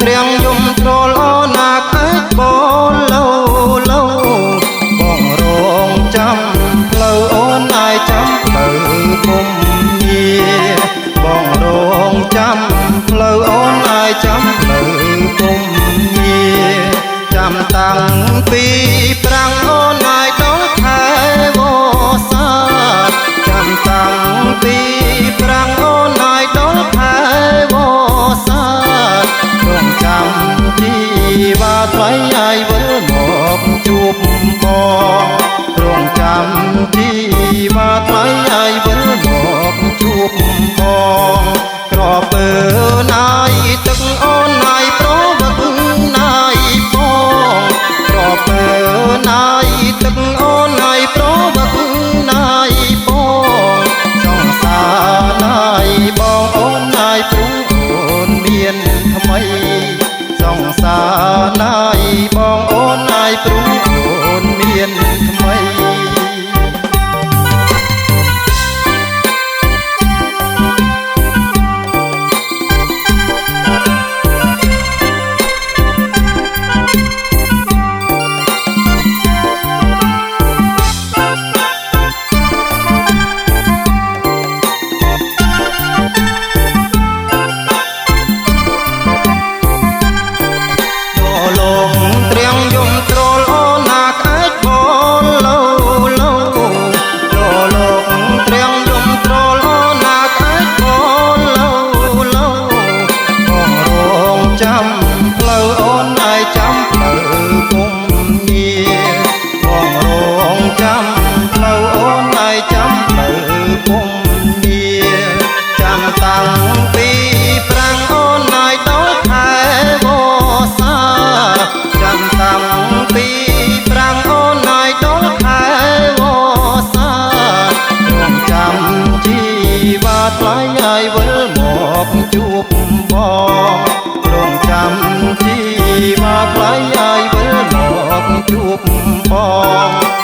ត្រៀងយំត្រលអូណាខេតបឡូឡូបងរងចាំផ្លូវអូនអាយចាំផ្លូវពុំញាបងរងចាំផ្លូវអូនអាយចាំផ្លូវពុំញាចាំតាំងពីប្រាំងអូនអាយដល់ខែវស្សាចាំតាំងពីប្រាំងអូនអាយដល់ខែវស្សារងចាំជីវ៉ាថ្លៃអាយវិលមកជួបបងរងចាំជីវ៉ាថ្លៃអាយវិលមកជួបបងក្រពើណាយទឹកអូនណាយប្រវឹកណាយបងក្រពើណាយទឹកអូនណាយប្រវឹកណាយបងសង្សារណាយបងអូនណាយព្រុងអូនមានថ្មីសង្សារណាយបងអូនណាយព្រុងអូនមានថ្មីចាំផ្លូវអូនអាយចាំផ្លូវពុំញាបងរងចាំផ្លូវអូនអាយចាំផ្លូវពុំញាចាំតាំងពីប្រាំងអូនអាយដល់ខែវស្សាចាំតាំងពីប្រាំងអូនអាយដល់ខែវស្សារងចាំជីវ៉ាថ្លៃអាយវិលមកជួបបងរងចាំជីវ៉ាថ្លៃអាយវិលមកជួបបង